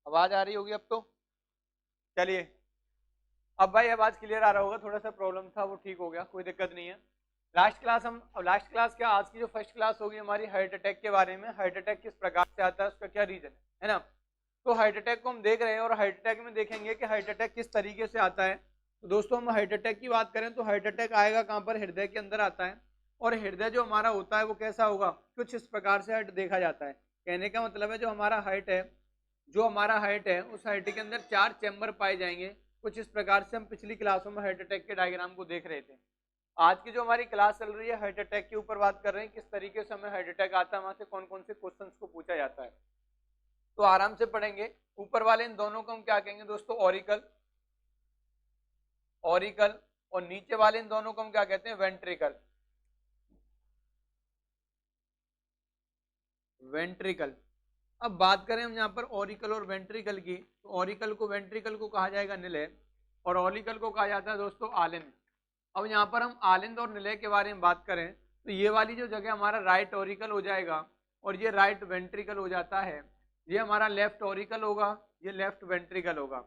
आवाज आ रही होगी अब तो। चलिए, अब भाई आवाज क्लियर आ रहा होगा, थोड़ा सा प्रॉब्लम था वो ठीक हो गया, कोई दिक्कत नहीं है। लास्ट क्लास क्या, आज की जो फर्स्ट क्लास होगी हमारी हार्ट अटैक के बारे में। हार्ट अटैक किस प्रकार से आता है, उसका क्या रीजन है ना। तो हार्ट अटैक को हम देख रहे हैं और हार्ट अटैक में देखेंगे कि हार्ट अटैक किस तरीके से आता है। तो दोस्तों हम हार्ट अटैक की बात करें तो हार्ट अटैक आएगा कहाँ पर, हृदय के अंदर आता है। और हृदय जो हमारा होता है वो कैसा होगा, कुछ इस प्रकार से हार्ट देखा जाता है। कहने का मतलब है जो हमारा हार्ट है उस हार्ट के अंदर 4 चैम्बर पाए जाएंगे। कुछ इस प्रकार से हम पिछली क्लासों में हार्ट अटैक के डायग्राम को देख रहे थे। आज की जो हमारी क्लास चल रही है हार्ट अटैक के ऊपर बात कर रहे हैं, किस तरीके से हमें हार्ट अटैक आता है, वहां से कौन कौन से क्वेश्चंस को पूछा जाता है। तो आराम से पढ़ेंगे। ऊपर वाले इन दोनों को हम क्या कहेंगे दोस्तों, ऑरिकल। ऑरिकल। और नीचे वाले इन दोनों को हम क्या कहते हैं, वेंट्रिकल। वेंट्रिकल। अब बात करें हम यहाँ पर ऑरिकल और वेंट्रिकल की, तो ऑरिकल को वेंट्रिकल को कहा जाएगा निलय, और ऑरिकल को कहा जाता है दोस्तों आलिंद। अब यहाँ पर हम आलिंद और निलय के बारे में बात करें तो ये वाली जो जगह हमारा राइट ऑरिकल हो जाएगा और ये राइट वेंट्रिकल हो जाता है। ये हमारा लेफ्ट ऑरिकल होगा, ये लेफ्ट वेंट्रिकल होगा।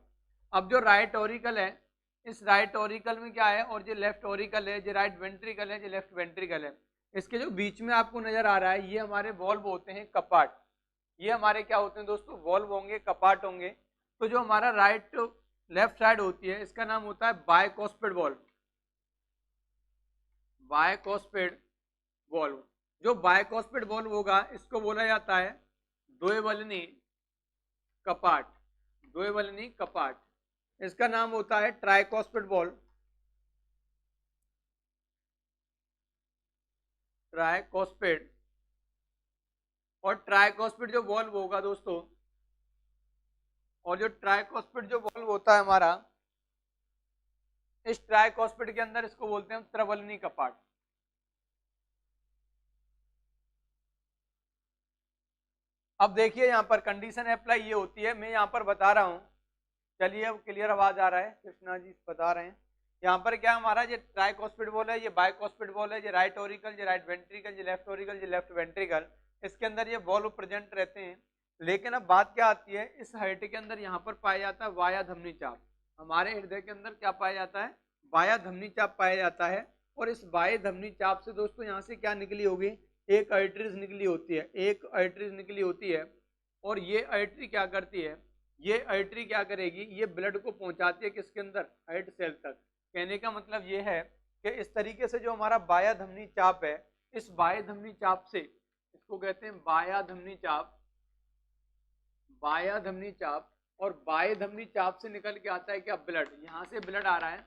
अब जो राइट ऑरिकल है, इस राइट ऑरिकल में क्या है, और जो लेफ्ट ऑरिकल है, जो राइट वेंट्रिकल है, जो लेफ्ट वेंट्रिकल है, इसके जो बीच में आपको नजर आ रहा है ये हमारे वॉल्व होते हैं, कपाट। ये हमारे क्या होते हैं दोस्तों, वॉल्व होंगे, कपाट होंगे। तो जो हमारा राइट लेफ्ट साइड होती है इसका नाम होता है बायकॉस्पिड वॉल्व। बायकॉस्पिड वॉल्व। जो बायकॉस्पिड वॉल्व होगा इसको बोला जाता है द्वैवलनी कपाट। द्वैवलनी कपाट। इसका नाम होता है ट्राइकॉस्पिड वॉल्व। ट्राइकॉस्पिड। और ट्राइकॉस्पिड जो वॉल्व होगा दोस्तों, और जो ट्राइकॉस्पिड जो वॉल्व होता है हमारा, इस ट्राइकॉस्पिड के अंदर इसको बोलते हैं त्रिवलनी कपाट। अब देखिए यहाँ पर कंडीशन अप्लाई ये होती है, मैं यहाँ पर बता रहा हूँ। चलिए अब क्लियर आवाज आ रहा है, कृष्णा जी बता रहे हैं। यहाँ पर क्या हमारा ये ट्राइकॉस्पिड वॉल्व है, ये बायकॉस्पिड वॉल्व है, ये राइट ऑरिकल, ये राइट वेंट्रिकल, ये लेफ्ट ऑरिकल, ये लेफ्ट वेंट्रिकल, इसके अंदर ये वॉल्व प्रेजेंट रहते हैं। लेकिन अब बात क्या आती है, इस हार्ट के अंदर यहाँ पर पाया जाता है वाया धमनी चाप। हमारे हृदय के अंदर क्या पाया जाता है, वाया धमनी चाप पाया जाता है। और इस वाया धमनी चाप से दोस्तों यहाँ से क्या निकली होगी, एक आर्टरीज निकली होती है, एक आर्टरीज निकली होती है। और ये आर्टरी क्या करती है, ये आर्टरी क्या करेगी, ये ब्लड को पहुंचाती है किसके अंदर, हार्ट सेल तक। कहने का मतलब ये है कि इस तरीके से जो हमारा बाया धमनी चाप है, इस बाया धमनी चाप से, इसको कहते हैं बाया धमनी चाप, बाया धमनी चाप। और बाया धमनी चाप से निकल के आता है क्या, ब्लड। यहाँ से ब्लड आ रहा है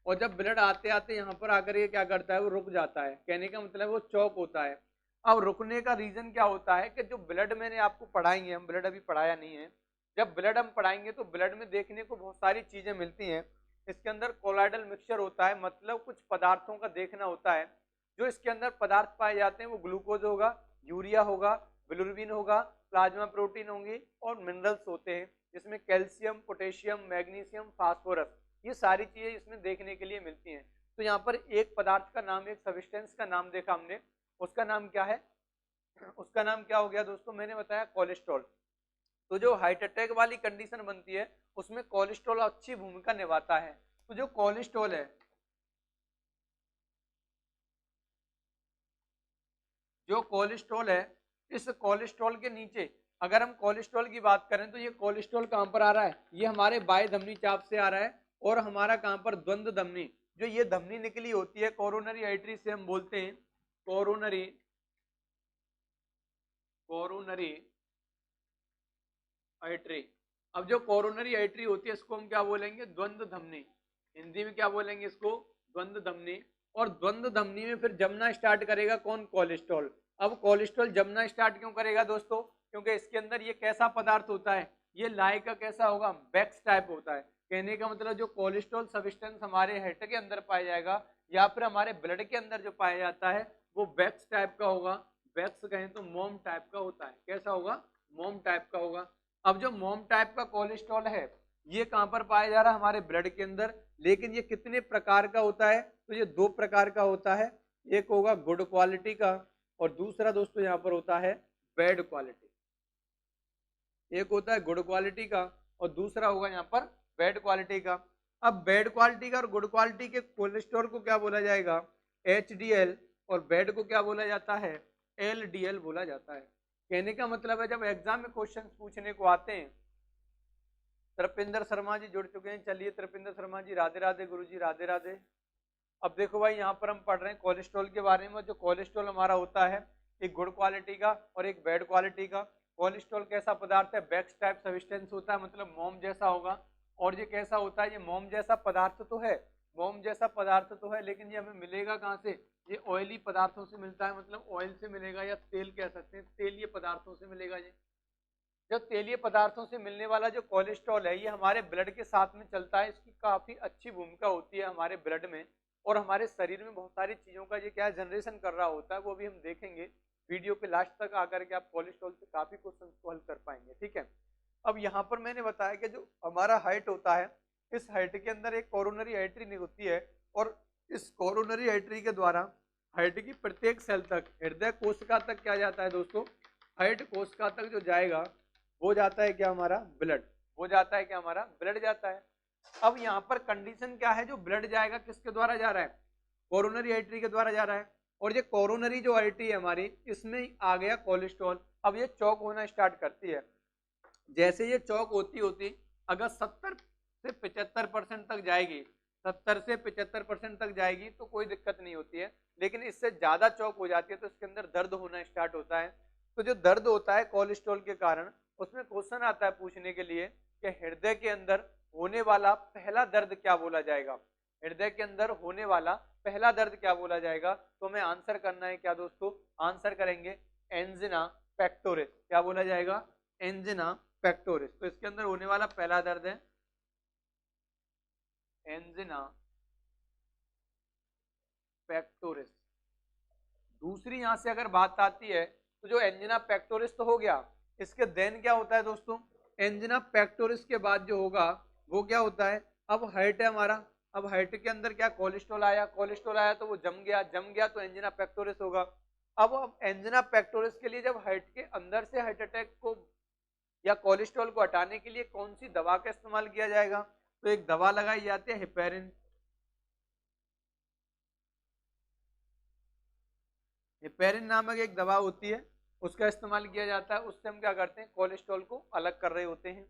और जब ब्लड आते आते यहाँ पर आकर ये क्या करता है, वो रुक जाता है। कहने का मतलब वो चौक होता है। अब रुकने का रीजन क्या होता है कि जो ब्लड मैंने आपको पढ़ाएंगे, हम ब्लड अभी पढ़ाया नहीं है, जब ब्लड हम पढ़ाएंगे तो ब्लड में देखने को बहुत सारी चीजें मिलती हैं। इसके अंदर कोलाइडल मिक्सचर होता है, मतलब कुछ पदार्थों का देखना होता है। जो इसके अंदर पदार्थ पाए जाते हैं वो ग्लूकोज होगा, यूरिया होगा, बिलिरुबिन होगा, प्लाज्मा प्रोटीन होंगी और मिनरल्स होते हैं, जिसमें कैल्शियम, पोटेशियम, मैग्नीशियम, फास्फोरस, ये सारी चीजें इसमें देखने के लिए मिलती हैं। तो यहाँ पर एक पदार्थ का नाम, एक सब्सटेंस का नाम देखा हमने, उसका नाम क्या है, उसका नाम क्या हो गया दोस्तों, मैंने बताया कोलेस्ट्रॉल। तो जो हार्ट अटैक वाली कंडीशन बनती है उसमें कोलेस्ट्रॉल अच्छी भूमिका निभाता है। तो जो कोलेस्ट्रॉल है, जो कोलेस्ट्रॉल है, इस कोलेस्ट्रॉल के नीचे अगर हम कोलेस्ट्रॉल की बात करें तो ये कोलेस्ट्रॉल कहां पर आ रहा है, ये हमारे बाह्य धमनी चाप से आ रहा है। और हमारा कहां पर, द्वंद्व धमनी, जो ये धमनी निकली होती है कोरोनरी आर्टरी से हम बोलते हैं कोरोनरी, कोरोनरी आर्टरी। अब जो कोरोनरी आर्टरी होती है इसको हम क्या बोलेंगे, द्वंद्व धमनी। हिंदी में क्या बोलेंगे इसको, द्वंद्व धमनी। और द्वंद्व धमनी में फिर जमना स्टार्ट करेगा कौन, कोलेस्ट्रॉल। अब कोलेस्ट्रॉल जमना स्टार्ट क्यों करेगा दोस्तों, क्योंकि इसके अंदर ये कैसा पदार्थ होता है, ये लाए का कैसा होगा, वैक्स टाइप होता है। कहने का मतलब जो कोलेस्ट्रॉल सब्सटेंस हमारे हार्ट के अंदर पाया जाएगा या फिर हमारे ब्लड के अंदर जो पाया जाता है वो वैक्स टाइप का होगा। वैक्स कहें तो मोम टाइप का होता है, कैसा होगा, मोम टाइप का होगा। अब जो मोम टाइप का कोलेस्ट्रॉल है ये कहां पर पाया जा रहा है, हमारे ब्लड के अंदर। लेकिन ये कितने प्रकार का होता है, तो ये 2 प्रकार का होता है। एक होगा गुड क्वालिटी का और दूसरा दोस्तों यहाँ पर होता है बैड क्वालिटी। एक होता है गुड क्वालिटी का और दूसरा होगा यहाँ पर बैड क्वालिटी का। अब बैड क्वालिटी का और गुड क्वालिटी के कोलेस्ट्रॉल को क्या बोला जाएगा, HDL, और बैड को क्या बोला जाता है, LDL बोला जाता है। कहने का मतलब है जब एग्जाम में क्वेश्चन पूछने को आते हैं, तृपिंदर शर्मा जी जुड़ चुके हैं, चलिए तृपिंदर शर्मा जी राधे राधे, गुरु जी राधे राधे। अब देखो भाई यहाँ पर हम पढ़ रहे हैं कोलेस्ट्रॉल के बारे में। जो कोलेस्ट्रॉल हमारा होता है एक गुड क्वालिटी का और एक बैड क्वालिटी का। कोलेस्ट्रॉल कैसा पदार्थ है, बैक्स टाइप सब्सटेंस होता है, मतलब मोम जैसा होगा। और ये कैसा होता है, ये मोम जैसा पदार्थ तो है, मोम जैसा पदार्थ तो है, लेकिन ये हमें मिलेगा कहाँ से, ये ऑयली पदार्थों से मिलता है, मतलब ऑयल से मिलेगा, या तेल कह सकते हैं, तेलीय पदार्थों से मिलेगा। ये जो तेलीय पदार्थों से मिलने वाला जो कोलेस्ट्रॉल है, ये हमारे ब्लड के साथ में चलता है। इसकी काफी अच्छी भूमिका होती है हमारे ब्लड में, और हमारे शरीर में बहुत सारी चीजों का ये क्या जनरेशन कर रहा होता है, वो भी हम देखेंगे वीडियो के लास्ट तक आकर के। आप कोलेस्ट्रॉल से काफी क्वेश्चन को हल कर पाएंगे, ठीक है। अब यहाँ पर मैंने बताया कि जो हमारा हार्ट होता है, इस हार्ट के अंदर एक कोरोनरी आर्टरी होती है, और इस कोरोनरी आर्टरी के द्वारा हार्ट की प्रत्येक सेल तक, हृदय कोशिका तक क्या जाता है दोस्तों, हार्ट कोशिका तक जो जाएगा वो जाता है क्या, हमारा ब्लड, वो जाता है क्या, हमारा ब्लड जाता है। अब यहाँ पर कंडीशन क्या है, जो ब्लड जाएगा किसके द्वारा जा रहा है, कोरोनरी आर्टरी के द्वारा जा रहा है, और ये कोरोनरी जो आर्टरी है हमारी, इसमें आ गया कोलेस्ट्रॉल। अब ये चौक होना स्टार्ट करती है। जैसे ये चौक होती होती अगर 70 से 75% तक जाएगी, 70 से 75% तक जाएगी तो कोई दिक्कत नहीं होती है, लेकिन इससे ज्यादा चौक हो जाती है तो इसके अंदर दर्द होना स्टार्ट होता है। तो जो दर्द होता है कोलेस्ट्रॉल के कारण, उसमें क्वेश्चन आता है पूछने के लिए कि हृदय के अंदर होने वाला पहला दर्द क्या बोला जाएगा, हृदय के अंदर होने वाला पहला दर्द क्या बोला जाएगा। तो हमें आंसर करना है क्या दोस्तों, आंसर करेंगे एंजिना पेक्टोरिस। क्या बोला जाएगा, एंजिना पेक्टोरिस। तो इसके अंदर होने वाला पहला दर्द है एंजिना पेक्टोरिस। दूसरी यहां से अगर बात आती है तो जो एंजिना पेक्टोरिस तो हो गया, इसके देन क्या होता है दोस्तों, एंजिना पेक्टोरिस के बाद जो होगा वो क्या होता है, अब हार्ट है हमारा, अब हार्ट के अंदर क्या कोलेस्ट्रॉल आया, कोलेस्ट्रॉल आया तो वो जम गया तो एंजिना पेक्टोरिस होगा। अब एंजिना पेक्टोरिस के लिए जब हार्ट के अंदर से हार्ट अटैक को या कोलेस्ट्रॉल को हटाने के लिए कौन सी दवा का इस्तेमाल किया जाएगा, तो एक दवा लगाई जाती है हेपेरिन। हेपेरिन नामक एक दवा होती है, उसका इस्तेमाल किया जाता है। उससे हम क्या करते हैं, कोलेस्ट्रॉल को अलग कर रहे होते हैं।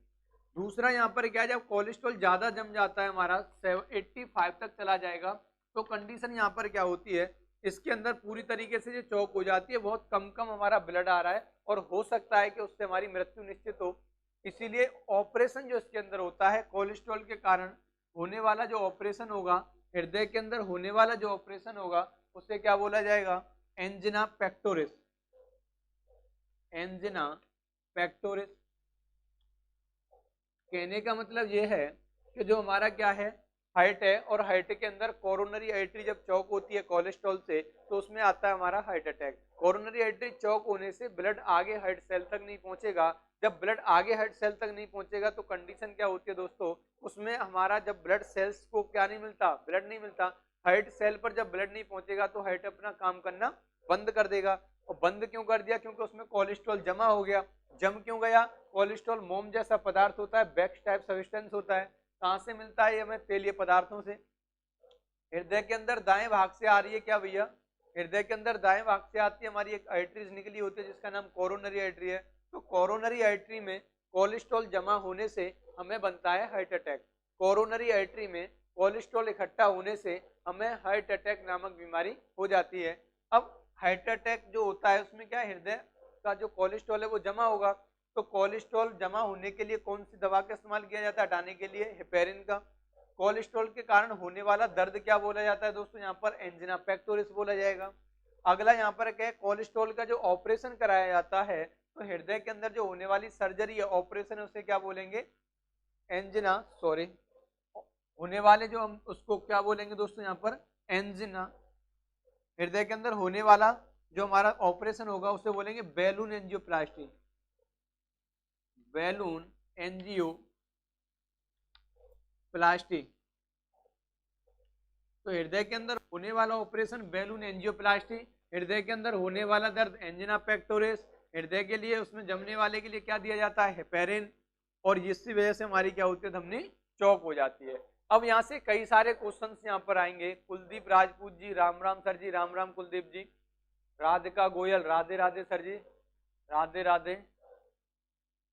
दूसरा यहाँ पर क्या है, जब कोलेस्ट्रॉल ज्यादा जम जाता है हमारा 85 तक चला जाएगा, तो कंडीशन यहाँ पर क्या होती है, इसके अंदर पूरी तरीके से जो चौक हो जाती है, बहुत कम कम हमारा ब्लड आ रहा है, और हो सकता है कि उससे हमारी मृत्यु निश्चित हो। इसीलिए ऑपरेशन जो इसके अंदर होता है, कोलेस्ट्रॉल के कारण होने वाला जो ऑपरेशन होगा, हृदय के अंदर होने वाला जो ऑपरेशन होगा, उसे क्या बोला जाएगा, एंजिना पेक्टोरिस। Angina pectoris. कहने का मतलब यह है कि जो हमारा क्या है, हार्ट है, और हार्ट के अंदर कोरोनरी आर्टरी जब चौक होती है कोलेस्ट्रॉल से, तो उसमें आता है हमारा हार्ट अटैक। कोरोनरी आर्टरी चौक होने से ब्लड आगे हार्ट सेल तक नहीं पहुंचेगा। जब ब्लड आगे हार्ट सेल तक नहीं पहुंचेगा तो कंडीशन क्या होती है दोस्तों, उसमें हमारा जब ब्लड सेल्स को क्या नहीं मिलता, ब्लड नहीं मिलता। हार्ट सेल पर जब ब्लड नहीं पहुंचेगा तो हार्ट अपना काम करना बंद कर देगा। और बंद क्यों कर दिया, क्योंकि उसमें कोलेस्ट्रॉल जमा हो गया। जम क्यों गया, कोलेस्ट्रॉल मोम जैसा पदार्थ होता है, बैक्स टाइप सब्सटेंस होता है। कहां से मिलता है, ये हमें तेलीय पदार्थों से। हृदय के अंदर दाएं भाग से आ रही है क्या भैया, हृदय के अंदर दाएं भाग से आती है हमारी एक आर्टरीज निकली होती है जिसका नाम कोरोनरी आर्टरी है। तो कोरोनरी आर्टरी में कोलेस्ट्रॉल जमा होने से हमें बनता है हार्ट अटैक। कोरोनरी आर्टरी में कोलेस्ट्रॉल इकट्ठा होने से हमें हार्ट अटैक नामक बीमारी हो जाती है। अब हार्ट अटैक जो होता है उसमें क्या, हृदय का जो कोलेस्ट्रॉल है वो जमा होगा। तो कोलेस्ट्रॉल जमा होने के लिए कौन सी दवा का इस्तेमाल किया जाता है, हटाने के लिए हेपेरिन का। कोलेस्ट्रॉल के कारण होने वाला दर्द क्या बोला जाता है दोस्तों, यहाँ पर एंजिना पेक्टोरिस बोला जाएगा। अगला यहाँ पर क्या है, कोलेस्ट्रॉल का जो ऑपरेशन कराया जाता है, तो हृदय के अंदर जो होने वाली सर्जरी है, ऑपरेशन है, उसे क्या बोलेंगे, एंजिना, सॉरी, होने वाले जो हम उसको क्या बोलेंगे दोस्तों, यहाँ पर एंजिना। हृदय के अंदर होने वाला जो हमारा ऑपरेशन होगा उसे बोलेंगे बैलून एंजियोप्लास्टी। Balloon angioplasty. तो हृदय के अंदर होने वाला ऑपरेशन बैलून एंजियोप्लास्टी। हृदय के अंदर होने वाला दर्द एंजिना पेक्टोरिस। हृदय के लिए उसमें जमने वाले के लिए क्या दिया जाता है, हेपेरिन। और इसी वजह से हमारी क्या होती है, धमनी चौक हो जाती है। अब यहाँ से कई सारे क्वेश्चंस यहाँ पर आएंगे। कुलदीप राजपूत जी, राम राम सर जी, राम राम कुलदीप जी। राधिका गोयल, राधे राधे सर जी, राधे राधे।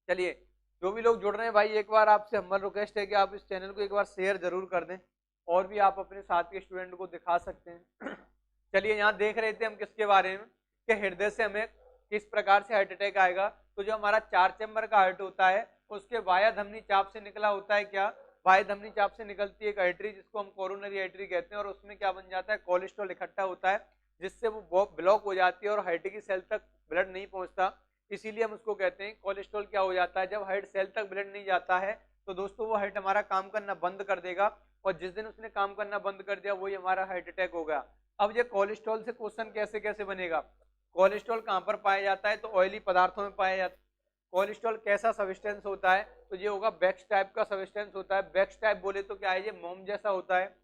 चलिए, जो भी लोग जुड़ रहे हैं भाई, एक बार आपसे हम्बल रिक्वेस्ट है कि आप इस चैनल को एक बार शेयर जरूर कर दें, और भी आप अपने साथ के स्टूडेंट को दिखा सकते हैं। चलिए, यहाँ देख रहे थे हम किसके बारे में, कि हृदय से हमें किस प्रकार से हार्ट अटैक आएगा। तो जो हमारा 4 चैम्बर का हार्ट होता है, उसके वाया धमनी चाप से निकला होता है क्या, वाया धमनी चाप से निकलती है एक आर्टरी, जिसको हम कोरोनरी आर्टरी कहते हैं, और उसमें क्या बन जाता है, कोलेस्ट्रॉल इकट्ठा होता है, जिससे वो ब्लॉक हो जाती है और हार्ट की सेल तक ब्लड नहीं पहुंचता। इसीलिए हम उसको कहते हैं कोलेस्ट्रॉल क्या हो जाता है, जब हार्ट सेल तक ब्लड नहीं जाता है तो दोस्तों वो हार्ट हमारा काम करना बंद कर देगा, और जिस दिन उसने काम करना बंद कर दिया वही हमारा हार्ट अटैक होगा। अब ये कोलेस्ट्रॉल से क्वेश्चन कैसे कैसे बनेगा, कोलेस्ट्रॉल कहाँ पर पाया जाता है, तो ऑयली पदार्थों में पाया जाता है। कोलेस्ट्रॉल कैसा सब्सटेंस होता है, तो ये होगा बैक्स टाइप का सब्सटेंस होता है। बैक्स टाइप बोले तो क्या है, ये मोम जैसा होता है।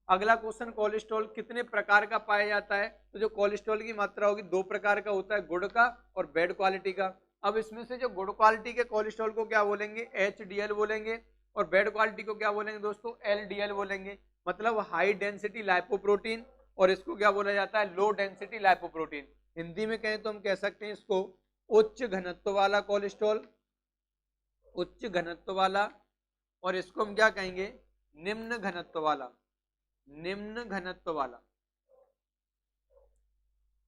अगला क्वेश्चन, कोलेस्ट्रॉल कितने प्रकार का पाया जाता है, तो जो कोलेस्ट्रॉल की मात्रा होगी 2 प्रकार का होता है, गुड का और बैड क्वालिटी का। अब इसमें से जो गुड क्वालिटी के कोलेस्ट्रॉल को क्या बोलेंगे, HDL बोलेंगे, और बैड क्वालिटी को क्या बोलेंगे दोस्तों, LDL बोलेंगे, मतलब हाई डेंसिटी लाइपोप्रोटीन, और इसको क्या बोला जाता है, लो डेंसिटी लाइपोप्रोटीन। हिंदी में कहें तो हम कह सकते हैं इसको उच्च घनत्व वाला कोलेस्ट्रॉल, उच्च घनत्व वाला, और इसको हम क्या कहेंगे, निम्न घनत्व वाला, निम्न घनत्व वाला।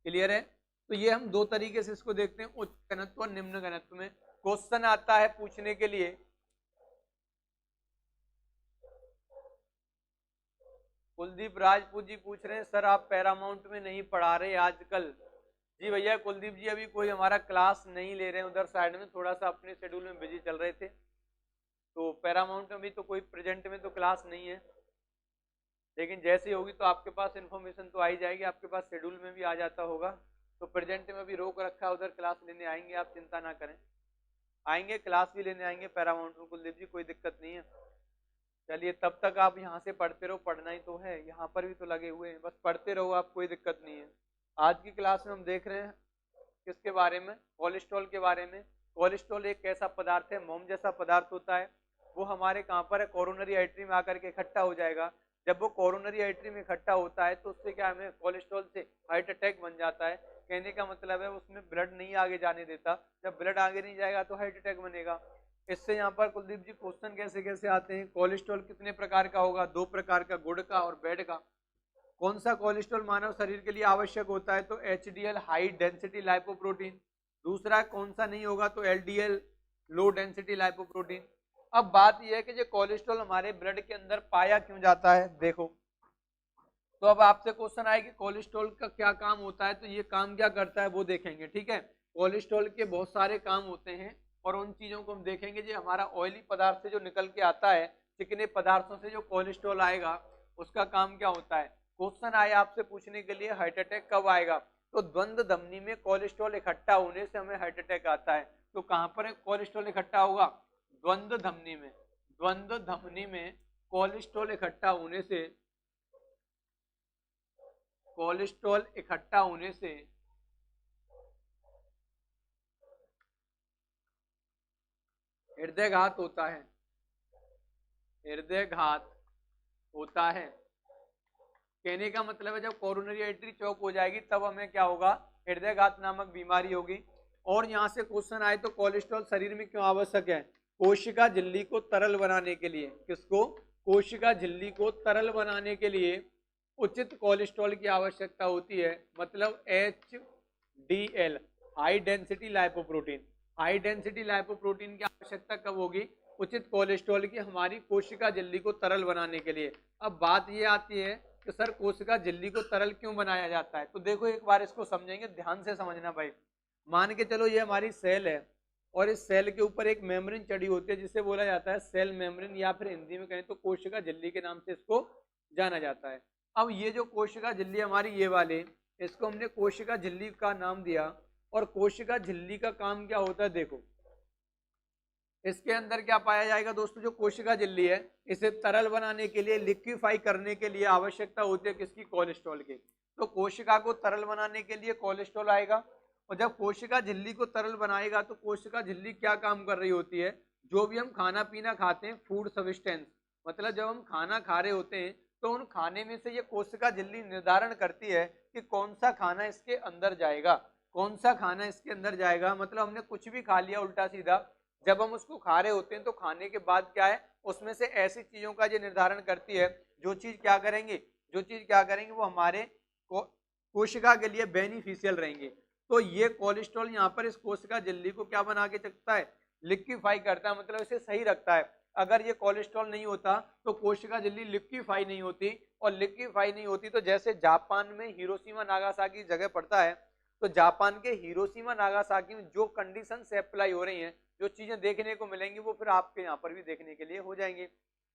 क्लियर है। तो ये हम 2 तरीके से इसको देखते हैं, उच्च घनत्व और निम्न घनत्व में। क्वेश्चन आता है पूछने के लिए, कुलदीप राजपूत जी पूछ रहे हैं सर आप पैरामाउंट में नहीं पढ़ा रहे आजकल। जी भैया कुलदीप जी, अभी कोई हमारा क्लास नहीं ले रहे हैं, उधर साइड में थोड़ा सा अपने शेड्यूल में बिजी चल रहे थे, तो पैरामाउंट में भी तो कोई प्रेजेंट में तो क्लास नहीं है, लेकिन जैसे होगी तो आपके पास इन्फॉर्मेशन तो आ ही जाएगी, आपके पास शेड्यूल में भी आ जाता होगा। तो प्रेजेंट में भी रोक रखा है, उधर क्लास लेने आएंगे, आप चिंता ना करें, आएंगे क्लास भी लेने आएंगे पैरामाउंट में कुलदीप जी, कोई दिक्कत नहीं है। चलिए, तब तक आप यहाँ से पढ़ते रहो, पढ़ना ही तो है, यहाँ पर भी तो लगे हुए हैं, बस पढ़ते रहो आप, कोई दिक्कत नहीं है। आज की क्लास में हम देख रहे हैं किसके बारे में, कोलेस्ट्रॉल के बारे में। कोलेस्ट्रॉल एक ऐसा पदार्थ है, मोम जैसा पदार्थ होता है, वो हमारे कहाँ पर है, कोरोनरी आर्टरी में आकर के इकट्ठा हो जाएगा। जब वो कोरोनरी आर्टरी में इकट्ठा होता है तो उससे क्या, हमें कोलेस्ट्रॉल से हार्ट अटैक बन जाता है। कहने का मतलब है उसमें ब्लड नहीं आगे जाने देता, जब ब्लड आगे नहीं जाएगा तो हार्ट अटैक बनेगा। इससे यहाँ पर कुलदीप जी क्वेश्चन कैसे कैसे आते हैं, कोलेस्ट्रॉल कितने प्रकार का होगा, 2 प्रकार का, गुड का और बैड का। कौन सा कोलेस्ट्रॉल मानव शरीर के लिए आवश्यक होता है, तो HDL हाई डेंसिटी लाइपोप्रोटीन। दूसरा कौन सा नहीं होगा, तो LDL लो डेंसिटी लाइपोप्रोटीन। अब बात यह है कि ये कोलेस्ट्रॉल हमारे ब्लड के अंदर पाया क्यों जाता है, देखो। तो अब आपसे क्वेश्चन आए कि कोलेस्ट्रॉल का क्या काम होता है, तो ये काम क्या करता है वो देखेंगे, ठीक है। कोलेस्ट्रॉल के बहुत सारे काम होते हैं और उन चीजों को हम देखेंगे। जो हमारा ऑयली पदार्थ से जो निकल के आता है, चिकने पदार्थों से जो कोलेस्ट्रॉल आएगा, उसका काम क्या होता है। क्वेश्चन आए आपसे पूछने के लिए, हार्ट अटैक कब आएगा, तो द्वंद्व धमनी में कोलेस्ट्रॉल इकट्ठा होने से हमें हार्ट अटैक आता है। तो कहां पर कोलेस्ट्रॉल इकट्ठा होगा, द्वंद्व धमनी में। द्वंद्व धमनी में कोलेस्ट्रॉल इकट्ठा होने से, कोलेस्ट्रॉल इकट्ठा होने से हृदयघात होता है, हृदयघात होता है। कहने का मतलब है जब कोरोनरी आर्टरी चौक हो जाएगी तब हमें क्या होगा, हृदयघात नामक बीमारी होगी। और यहां से क्वेश्चन आए तो कोलेस्ट्रॉल शरीर में क्यों आवश्यक है, कोशिका झिल्ली को तरल बनाने के लिए। किसको, कोशिका झिल्ली को तरल बनाने के लिए उचित कोलेस्ट्रॉल की आवश्यकता होती है, मतलब HDL high density lipoprotein. High density lipoprotein की आवश्यकता कब होगी, उचित कोलेस्ट्रॉल की हमारी कोशिका झिल्ली को तरल बनाने के लिए। अब बात ये आती है कि सर कोशिका झिल्ली को तरल क्यों बनाया जाता है, तो देखो एक बार इसको समझेंगे, ध्यान से समझना भाई। मान के चलो ये हमारी सेल है और इस सेल के ऊपर एक मेम्ब्रेन चढ़ी होती है जिसे बोला जाता है सेल मेम्ब्रेन, या फिर हिंदी में कहें तो कोशिका झिल्ली के नाम से इसको जाना जाता है। अब ये जो कोशिका झिल्ली हमारी ये वाले, इसको हमने कोशिका झिल्ली का नाम दिया। और कोशिका झिल्ली का काम क्या होता है, देखो इसके अंदर क्या पाया जाएगा दोस्तों, जो कोशिका झिल्ली है इसे तरल बनाने के लिए, लिक्विफाई करने के लिए आवश्यकता होती है किसकी, कोलेस्ट्रॉल की। तो कोशिका को तरल बनाने के लिए कोलेस्ट्रॉल आएगा, और जब कोशिका झिल्ली को तरल बनाएगा तो कोशिका झिल्ली क्या काम कर रही होती है, जो भी हम खाना पीना खाते हैं, फूड सब्सटेंस, मतलब जब हम खाना खा रहे होते हैं तो उन खाने में से ये कोशिका झिल्ली निर्धारण करती है कि कौन सा खाना इसके अंदर जाएगा, कौन सा खाना इसके अंदर जाएगा। मतलब हमने कुछ भी खा लिया उल्टा सीधा, जब हम उसको खा रहे होते हैं तो खाने के बाद क्या है, उसमें से ऐसी चीजों का ये निर्धारण करती है जो चीज क्या करेंगे, जो चीज क्या करेंगे वो हमारे कोशिका के लिए बेनिफिशियल रहेंगे। तो ये कोलेस्ट्रॉल यहाँ पर इस कोशिका झिल्ली को क्या बना के रखता है, लिक्विफाई करता है, मतलब इसे सही रखता है। अगर ये कोलेस्ट्रॉल नहीं होता तो कोशिका झिल्ली लिक्विफाई नहीं होती, और लिक्विफाई नहीं होती तो जैसे जापान में हिरोशिमा नागासाकी जगह पड़ता है, तो जापान के हिरोशिमा नागासाकी में जो कंडीशन से अप्लाई हो रही हैं, जो चीजें देखने को मिलेंगी वो फिर आपके यहाँ पर भी देखने के लिए हो जाएंगे।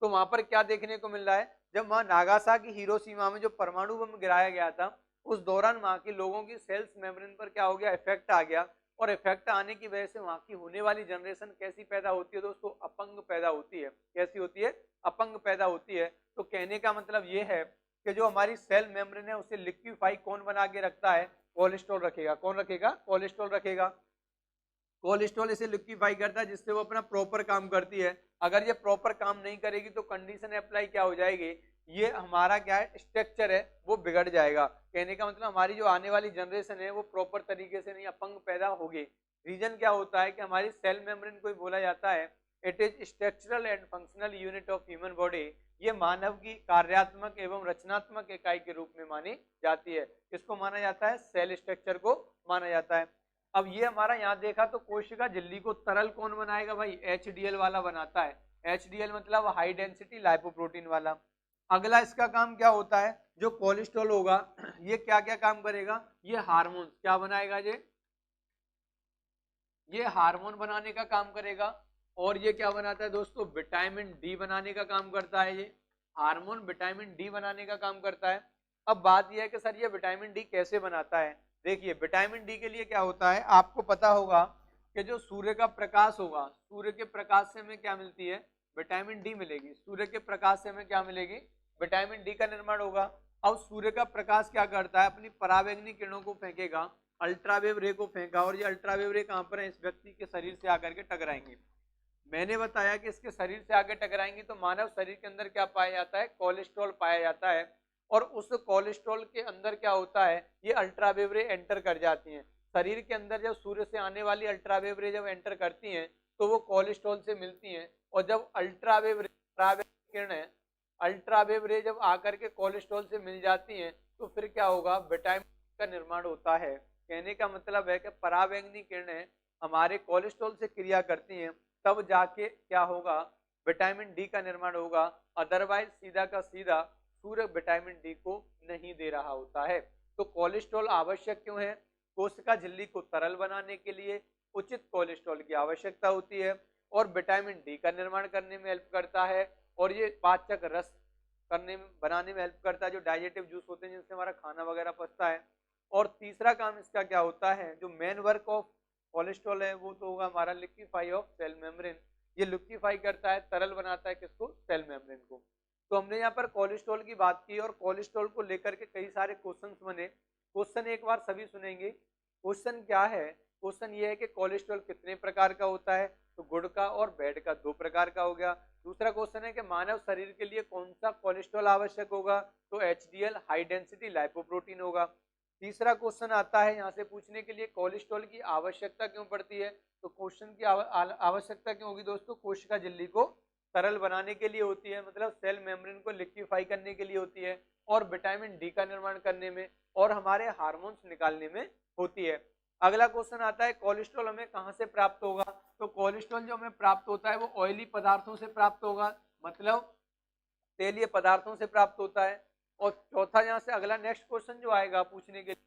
तो वहां पर क्या देखने को मिल रहा है, जब वहां नागासाकी हिरोशिमा में जो परमाणु बम गिराया गया था, उस दौरान वहां के लोगों की सेल्स मेम्ब्रेन पर क्या हो गया, इफेक्ट आ गया, और इफेक्ट आने की वजह से वहां की होने वाली जनरेशन कैसी पैदा होती है दोस्तों, अपंग पैदा होती है। कैसी होती है, अपंग पैदा होती है। तो कहने का मतलब ये है कि जो हमारी सेल मेम्ब्रेन है उसे लिक्विफाई कौन बना के रखता है, कोलेस्ट्रॉल रखेगा। कौन रखेगा, कोलेस्ट्रॉल रखेगा। कोलेस्ट्रॉल इसे लिक्विफाई करता है जिससे वो अपना प्रॉपर काम करती है। अगर ये प्रॉपर काम नहीं करेगी तो कंडीशन अप्लाई क्या हो जाएगी, ये हमारा क्या है, स्ट्रक्चर है वो बिगड़ जाएगा। कहने का मतलब हमारी जो आने वाली जनरेशन है वो प्रॉपर तरीके से नहीं, अपंग पैदा होगी। रीजन क्या होता है कि हमारी सेल मेम्ब्रेन को बोला जाता है it is structural and functional unit of human body. ये मानव की कार्यात्मक एवं रचनात्मक इकाई के रूप में मानी जाती है। किसको माना जाता है, सेल स्ट्रक्चर को माना जाता है। अब ये हमारा यहाँ देखा तो कोशिका झिल्ली को तरल कौन बनाएगा भाई, HDL वाला बनाता है। HDL मतलब हाई डेंसिटी लाइपोप्रोटीन वाला। अगला इसका काम क्या होता है, जो कोलेस्ट्रॉल होगा ये क्या क्या काम करेगा, ये हार्मोन क्या बनाएगा, ये हार्मोन बनाने का काम करेगा। और ये क्या बनाता है दोस्तों, विटामिन डी बनाने का काम करता है। ये हार्मोन विटामिन डी बनाने का काम करता है। अब बात यह है कि सर ये विटामिन डी कैसे बनाता है। देखिए विटामिन डी के लिए क्या होता है, आपको पता होगा कि जो सूर्य का प्रकाश होगा, सूर्य के प्रकाश से हमें क्या मिलती है, विटामिन डी मिलेगी। सूर्य के प्रकाश से हमें क्या मिलेगी, विटामिन डी का निर्माण होगा। अब सूर्य का प्रकाश क्या करता है, अपनी पराबैंगनी किरणों को फेंकेगा, अल्ट्रावेव रे को फेंका, और ये अल्ट्रावेव रे कहां पर है, इस व्यक्ति के शरीर से आकर के टकराएंगे। मैंने बताया कि इसके शरीर से आगे टकराएंगे तो मानव शरीर के अंदर क्या पाया जाता है, कोलेस्ट्रॉल पाया जाता है। और उस कोलेस्ट्रॉल के अंदर क्या होता है, ये अल्ट्रावेव रे एंटर कर जाती हैं शरीर के अंदर। जब सूर्य से आने वाली अल्ट्रावेव रे जब एंटर करती हैं तो वो कोलेस्ट्रॉल से मिलती हैं, और जब अल्ट्रावेव किरणें, अल्ट्रावेव रे जब आकर के कोलेस्ट्रॉल से मिल जाती हैं तो फिर क्या होगा, विटामिन का निर्माण होता है। कहने का मतलब है कि पराबैंगनी किरणें हमारे कोलेस्ट्रॉल से क्रिया करती हैं, तब जाके क्या होगा, विटामिन डी का निर्माण होगा। अदरवाइज सीधा का सीधा सूर्य विटामिन डी को नहीं दे रहा होता है। तो कोलेस्ट्रॉल आवश्यक क्यों है, कोशिका झिल्ली को तरल बनाने के लिए उचित कोलेस्ट्रॉल की आवश्यकता होती है, और विटामिन डी का निर्माण करने में हेल्प करता है, और ये पाचक रस करने में, बनाने में हेल्प करता है, जो डाइजेटिव जूस होते हैं जिनसे हमारा खाना वगैरह पचता है। और तीसरा काम इसका क्या होता है, जो मेन वर्क ऑफ कोलेस्ट्रॉल है वो तो होगा हमारा लिक्विफाई ऑफ सेल मेम्ब्रेन। ये लिक्विफाई करता है, तरल बनाता है किसको, सेल मेम्ब्रेन को। तो हमने यहाँ पर कोलेस्ट्रॉल की बात की, और कोलेस्ट्रॉल को लेकर के कई सारे क्वेश्चंस बने। क्वेश्चन एक बार सभी सुनेंगे। क्वेश्चन क्या है, क्वेश्चन ये है कि कोलेस्ट्रॉल कितने प्रकार का होता है, तो गुड का और बैड का 2 प्रकार का हो गया। दूसरा क्वेश्चन है कि मानव शरीर के लिए कौन सा कोलेस्ट्रॉल आवश्यक होगा, तो HDL हाई डेंसिटी लाइपोप्रोटीन होगा। तीसरा क्वेश्चन आता है यहाँ से पूछने के लिए, कोलेस्ट्रॉल की आवश्यकता क्यों पड़ती है, तो क्वेश्चन की आवश्यकता क्यों होगी दोस्तों, कोशिका झिल्ली को तरल बनाने के लिए होती है, मतलब सेल मेम्ब्रेन को लिक्विफाई करने के लिए होती है, और विटामिन डी का निर्माण करने में, और हमारे हार्मोन्स निकालने में होती है। अगला क्वेश्चन आता है, कोलेस्ट्रॉल हमें कहाँ से प्राप्त होगा, तो कोलेस्ट्रॉल जो हमें प्राप्त होता है वो ऑयली पदार्थों से प्राप्त होगा, मतलब तेलीय पदार्थों से प्राप्त होता है। और चौथा यहाँ से अगला नेक्स्ट क्वेश्चन जो आएगा पूछने के लिए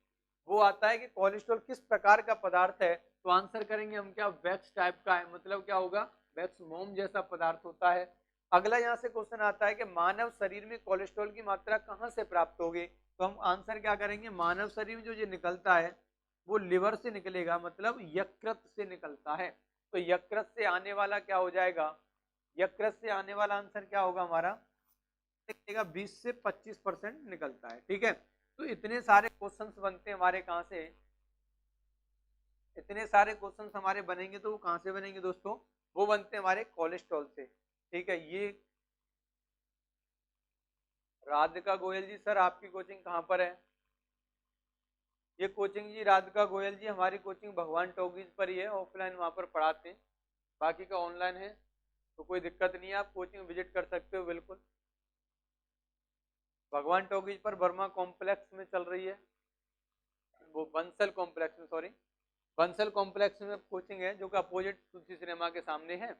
वो आता है कि कोलेस्ट्रॉल किस प्रकार का पदार्थ है, तो आंसर करेंगे हम क्या, वैक्स टाइप का है, मतलब क्या होगा, वैक्स मोम जैसा पदार्थ होता है। अगला यहाँ से क्वेश्चन आता है कि मानव शरीर में कोलेस्ट्रॉल की मात्रा कहाँ से प्राप्त होगी, तो हम आंसर क्या करेंगे, मानव शरीर में जो ये निकलता है वो लिवर से निकलेगा, मतलब यकृत से निकलता है। तो यकृत से आने वाला क्या हो जाएगा, यकृत से आने वाला आंसर क्या होगा हमारा, 20 से 25% निकलता है। ठीक है, तो इतने सारे क्वेश्चंस बनते हैं हमारे, कहां से, इतने सारे क्वेश्चंस हमारे बनेंगे तो वो कहां से बनेंगे दोस्तों, वो बनते हैं हमारे कोलेस्ट्रॉल से। ठीक है, ये राधिका गोयल जी, सर आपकी कोचिंग कहाँ पर है? ये कोचिंग जी राधिका गोयल जी, हमारी कोचिंग भगवान टॉकीज पर ही है, ऑफलाइन वहाँ पर पढ़ाते हैं, बाकी का ऑनलाइन है, तो कोई दिक्कत नहीं है, आप कोचिंग विजिट कर सकते हो बिल्कुल। भगवान टॉकीज पर वर्मा कॉम्प्लेक्स में चल रही है, वो बंसल कॉम्प्लेक्स में, सॉरी बंसल कॉम्प्लेक्स में कोचिंग है, जो कि अपोजिट तुलसी सिनेमा के सामने है,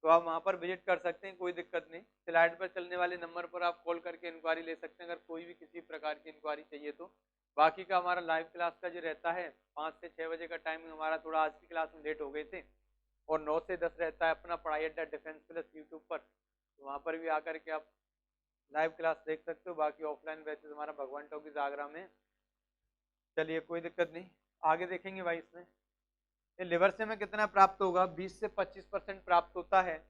तो आप वहाँ पर विजिट कर सकते हैं, कोई दिक्कत नहीं। स्लाइड पर चलने वाले नंबर पर आप कॉल करके इंक्वायरी ले सकते हैं, अगर कोई भी किसी प्रकार की इंक्वायरी चाहिए तो। बाकी का हमारा लाइव क्लास का जो रहता है 5 से 6 बजे का टाइमिंग हमारा, थोड़ा आज की क्लास में लेट हो गए थे, और 9 से 10 रहता है अपना पढ़ाई अड्डा डिफेंस प्लस यूट्यूब पर, तो वहाँ पर भी आकर के आप लाइव क्लास देख सकते हो। बाकी ऑफलाइन बैचेस हमारा भगवान टॉकीज आगरा में। चलिए कोई दिक्कत नहीं, आगे देखेंगे भाई। इसमें ये लिवर से हमें कितना प्राप्त होगा? 20 से 25% प्राप्त होता है।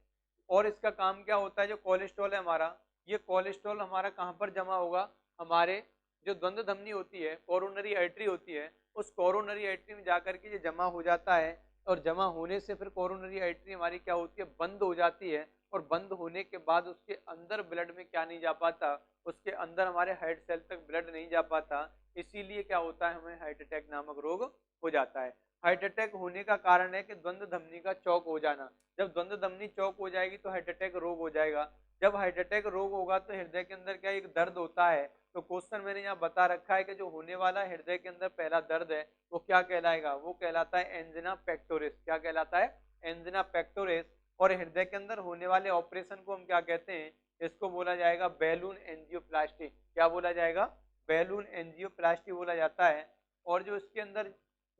और इसका काम क्या होता है? जो कोलेस्ट्रॉल है हमारा, ये कोलेस्ट्रॉल हमारा कहाँ पर जमा होगा? हमारे जो द्वंद्व धमनी होती है, कोरोनरी आर्टरी होती है, उस कोरोनरी आर्टरी में जाकर के ये जमा हो जाता है, और जमा होने से फिर कोरोनरी आर्टरी हमारी क्या होती है? बंद हो जाती है, और बंद होने के बाद उसके अंदर ब्लड में क्या नहीं जा पाता? उसके अंदर हमारे हार्ट सेल तक ब्लड नहीं जा पाता, इसीलिए क्या होता है? हमें हार्ट अटैक नामक रोग हो जाता है। हार्ट अटैक होने का कारण है कि द्वंद्व धमनी का चौक हो जाना। जब द्वंद्व धमनी चौक हो जाएगी तो हार्ट अटैक रोग हो जाएगा। जब हार्ट अटैक रोग होगा तो हृदय के अंदर क्या एक दर्द होता है। तो क्वेश्चन मैंने यहाँ बता रखा है कि जो होने वाला हृदय के अंदर पहला दर्द है वो क्या कहलाएगा? वो कहलाता है एंजिना पेक्टोरिस। क्या कहलाता है? Angina pectoris. और हृदय के अंदर होने वाले ऑपरेशन को हम क्या कहते हैं? इसको बोला जाएगा बैलून एंजियोप्लास्टी। क्या बोला जाएगा? बैलून एंजियोप्लास्टी बोला जाता है। और जो इसके अंदर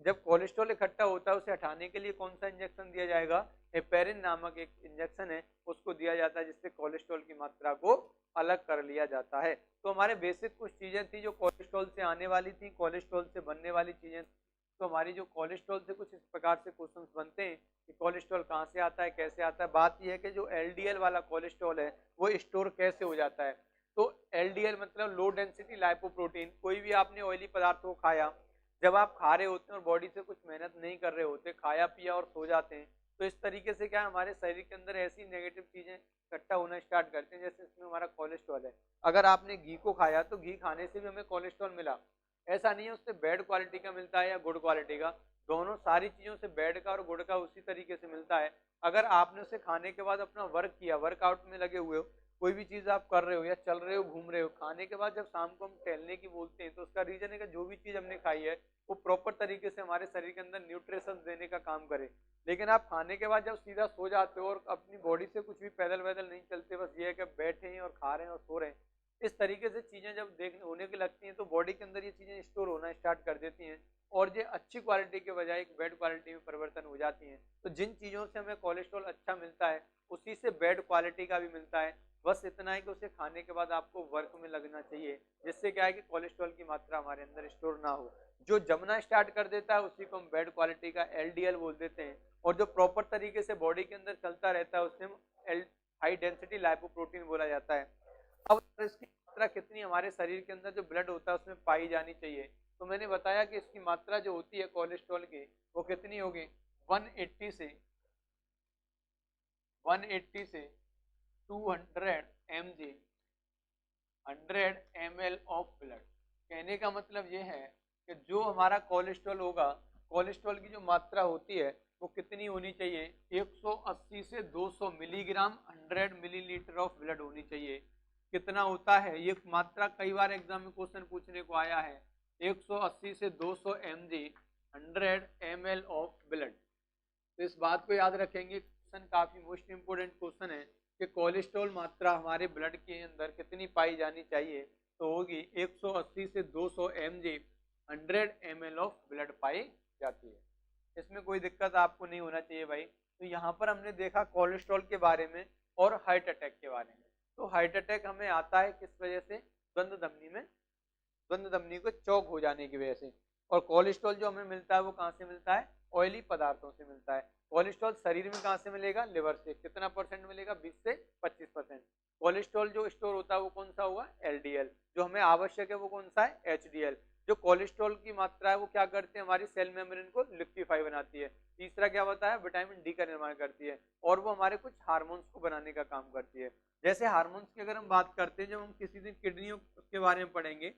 जब कोलेस्ट्रॉल इकट्ठा होता है उसे हटाने के लिए कौन सा इंजेक्शन दिया जाएगा? हेपेरिन नामक एक इंजेक्शन है, उसको दिया जाता है, जिससे कोलेस्ट्रॉल की मात्रा को अलग कर लिया जाता है। तो हमारे बेसिक कुछ चीजें थी जो कोलेस्ट्रॉल से आने वाली थी, कोलेस्ट्रॉल से बनने वाली चीजें। तो हमारी जो कोलेस्ट्रॉल से कुछ इस प्रकार से क्वेश्चंस बनते हैं कि कोलेस्ट्रॉल कहाँ से आता है, कैसे आता है। बात यह है कि जो एलडीएल वाला कोलेस्ट्रॉल है वो स्टोर कैसे हो जाता है? तो एलडीएल मतलब लो डेंसिटी लाइपोप्रोटीन। कोई भी आपने ऑयली पदार्थ को खाया, जब आप खा रहे होते हैं और बॉडी से कुछ मेहनत नहीं कर रहे होते, खाया पिया और सो जाते हैं, तो इस तरीके से क्या हमारे शरीर के अंदर ऐसी नेगेटिव चीजें इकट्ठा होना स्टार्ट करते हैं, जैसे इसमें हमारा कोलेस्ट्रॉल है। अगर आपने घी को खाया तो घी खाने से भी हमें कोलेस्ट्रॉल मिला, ऐसा नहीं है उससे बैड क्वालिटी का मिलता है या गुड क्वालिटी का, दोनों सारी चीजों से बैड का और गुड का उसी तरीके से मिलता है। अगर आपने उसे खाने के बाद अपना वर्क किया, वर्कआउट में लगे हुए हो, कोई भी चीज आप कर रहे हो या चल रहे हो, घूम रहे हो, खाने के बाद जब शाम को हम टहलने की बोलते हैं तो उसका रीजन है कि जो भी चीज हमने खाई है वो प्रॉपर तरीके से हमारे शरीर के अंदर न्यूट्रिशन देने का काम करे। लेकिन आप खाने के बाद जब सीधा सो जाते हो और अपनी बॉडी से कुछ भी पैदल वैदल नहीं चलते, बस ये है कि बैठे हैं और खा रहे हैं और सो रहे हैं, इस तरीके से चीजें जब देखने होने की लगती हैं तो बॉडी के अंदर ये चीजें स्टोर होना स्टार्ट कर देती हैं, और ये अच्छी क्वालिटी के बजाय एक बैड क्वालिटी में परिवर्तन हो जाती हैं। तो जिन चीजों से हमें कोलेस्ट्रॉल अच्छा मिलता है उसी से बैड क्वालिटी का भी मिलता है। बस इतना है कि उसे खाने के बाद आपको वर्क में लगना चाहिए, जिससे क्या है कि कोलेस्ट्रॉल की मात्रा हमारे अंदर स्टोर ना हो। जो जमना स्टार्ट कर देता है उसी को हम बैड क्वालिटी का एलडीएल बोल देते हैं, और जो प्रॉपर तरीके से बॉडी के अंदर चलता रहता है उसे हम हाई डेंसिटी लाइपोप्रोटीन बोला जाता है। अब इसकी मात्रा कितनी हमारे शरीर के अंदर जो ब्लड होता है उसमें पाई जानी चाहिए? तो मैंने बताया कि इसकी मात्रा जो होती है कोलेस्ट्रॉल की वो कितनी होगी? 180 से 200 mg 100 ml ऑफ ब्लड। कहने का मतलब ये है कि जो हमारा कोलेस्ट्रॉल होगा, कोलेस्ट्रॉल की जो मात्रा होती है वो कितनी होनी चाहिए? 180 से 200 मिलीग्राम 100 मिलीलीटर ऑफ ब्लड होनी चाहिए। कितना होता है ये मात्रा? कई बार एग्जाम में क्वेश्चन पूछने को आया है। 180 से 200 mg 100 ml ऑफ ब्लड। तो इस बात को याद रखेंगे, क्वेश्चन काफी मोस्ट इंपोर्टेंट क्वेश्चन है कि कोलेस्ट्रॉल मात्रा हमारे ब्लड के अंदर कितनी पाई जानी चाहिए? तो होगी 180 से 200 mg 100 ml ऑफ ब्लड पाई जाती है। इसमें कोई दिक्कत आपको नहीं होना चाहिए भाई। तो यहाँ पर हमने देखा कोलेस्ट्रॉल के बारे में और हार्ट अटैक के बारे में। तो हार्ट अटैक हमें आता है किस वजह से? द्वंद्व धमनी में, द्वंद्व धमनी को चौक हो जाने की वजह से। और कोलेस्ट्रॉल जो हमें मिलता है वो कहाँ से मिलता है? ऑयली पदार्थों से मिलता है। कोलेस्ट्रॉल शरीर में कहाँ से मिलेगा? लिवर से। कितना परसेंट मिलेगा? 20 से 25%। कोलेस्ट्रॉल जो स्टोर होता है वो कौन सा हुआ? एलडीएल। जो हमें आवश्यक है वो कौन सा है? एचडीएल। जो कोलेस्ट्रॉल की मात्रा है वो क्या करते हैं, हमारी सेल मेम्ब्रेन को लिक्विफाई बनाती है। तीसरा क्या होता है, विटामिन डी का निर्माण करती है, और वो हमारे कुछ हार्मोन्स को बनाने का काम करती है। जैसे हार्मोन्स की अगर हम बात करते हैं, जब हम किसी दिन किडनियों के बारे में पढ़ेंगे,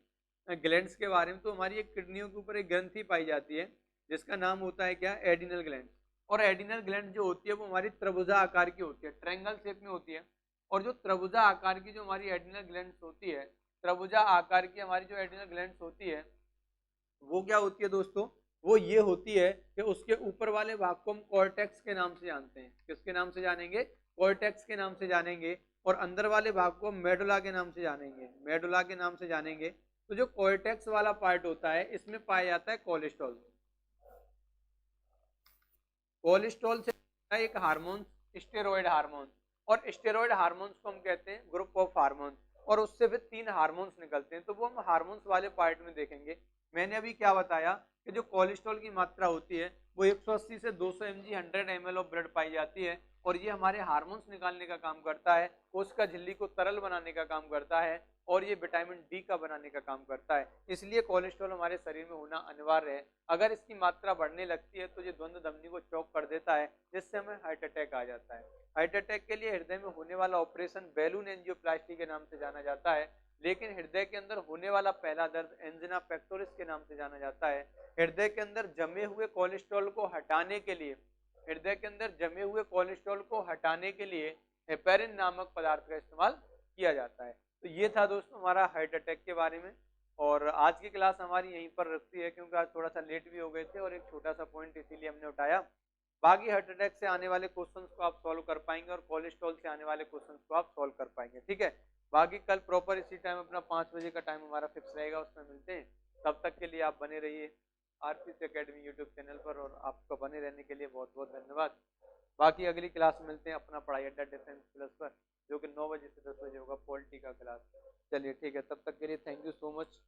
ग्लैंड्स के बारे में, तो हमारी एक किडनियों के ऊपर एक ग्रंथि पाई जाती है जिसका नाम होता है क्या, एडिनल ग्लैंड। और एडिनल ग्लैंड जो होती है वो हमारी त्रिभुजा आकार की होती है, ट्रायंगल शेप में होती है। और जो त्रिभुजा आकार की जो हमारी एडिनल ग्लैंड्स होती है, त्रिभुजा आकार की हमारी जो एडिनल ग्लैंड्स होती है, वो क्या होती है दोस्तों, वो ये होती है कि उसके ऊपर वाले भाग को हम कॉर्टेक्स के नाम से जानते हैं। किसके नाम से जानेंगे, कॉर्टेक्स के नाम से जानेंगे। और अंदर वाले भाग को हम मेडुला के नाम से जानेंगे, मेडुला के नाम से जानेंगे। तो जो कॉर्टेक्स वाला पार्ट होता है, इसमें पाया जाता है कोलेस्ट्रॉल। कोलेस्ट्रॉल से एक हार्मोन, स्टेरॉयड हार्मोन, और स्टेरॉयड हार्मोन्स को हम कहते हैं ग्रुप ऑफ हार्मोन्स। और उससे फिर 3 हार्मोन्स निकलते हैं, तो वो हम हार्मोन्स वाले पार्ट में देखेंगे। मैंने अभी क्या बताया कि जो कोलेस्ट्रॉल की मात्रा होती है वो 180 से 200 mg 100 ml ऑफ ब्लड पाई जाती है, और ये हमारे हार्मोन्स निकालने का काम करता है, कोशिका झिल्ली को तरल बनाने का काम करता है, और ये विटामिन डी का बनाने का काम करता है। इसलिए कोलेस्ट्रॉल हमारे शरीर में होना अनिवार्य है। अगर इसकी मात्रा बढ़ने लगती है तो ये द्वंद्व धमनी को चौक कर देता है, जिससे हमें हार्ट अटैक आ जाता है। हार्ट अटैक के लिए हृदय में होने वाला ऑपरेशन बैलून एंजियोप्लास्टी के नाम से जाना जाता है, लेकिन हृदय के अंदर होने वाला पहला दर्द एंजिना पेक्टोरिस के नाम से जाना जाता है। हृदय के अंदर जमे हुए कोलेस्ट्रॉल को हटाने के लिए, हृदय के अंदर जमे हुए कोलेस्ट्रॉल को हटाने के लिए हेपेरिन नामक पदार्थ का इस्तेमाल किया जाता है। तो ये था दोस्तों हमारा हार्ट अटैक के बारे में। और आज की क्लास हमारी यहीं पर रखती है, क्योंकि आज थोड़ा सा लेट भी हो गए थे और एक छोटा सा पॉइंट इसीलिए हमने उठाया। बाकी हार्ट अटैक से आने वाले क्वेश्चंस को आप सॉल्व कर पाएंगे, और कोलेस्ट्रॉल से आने वाले क्वेश्चंस को आप सॉल्व कर पाएंगे, ठीक है। बाकी कल प्रॉपर इसी टाइम अपना 5 बजे का टाइम हमारा फिक्स रहेगा, उसमें मिलते हैं। तब तक के लिए आप बने रहिए आरपीसी एकेडमी यूट्यूब चैनल पर, और आपका बने रहने के लिए बहुत बहुत धन्यवाद। बाकी अगली क्लास में मिलते हैं अपना पढ़ाई अड्डा डिफेंस प्लस पर, जो कि 9 बजे से 10 बजे होगा, पॉलिटी का क्लास। चलिए ठीक है, तब तक के लिए थैंक यू सो मच।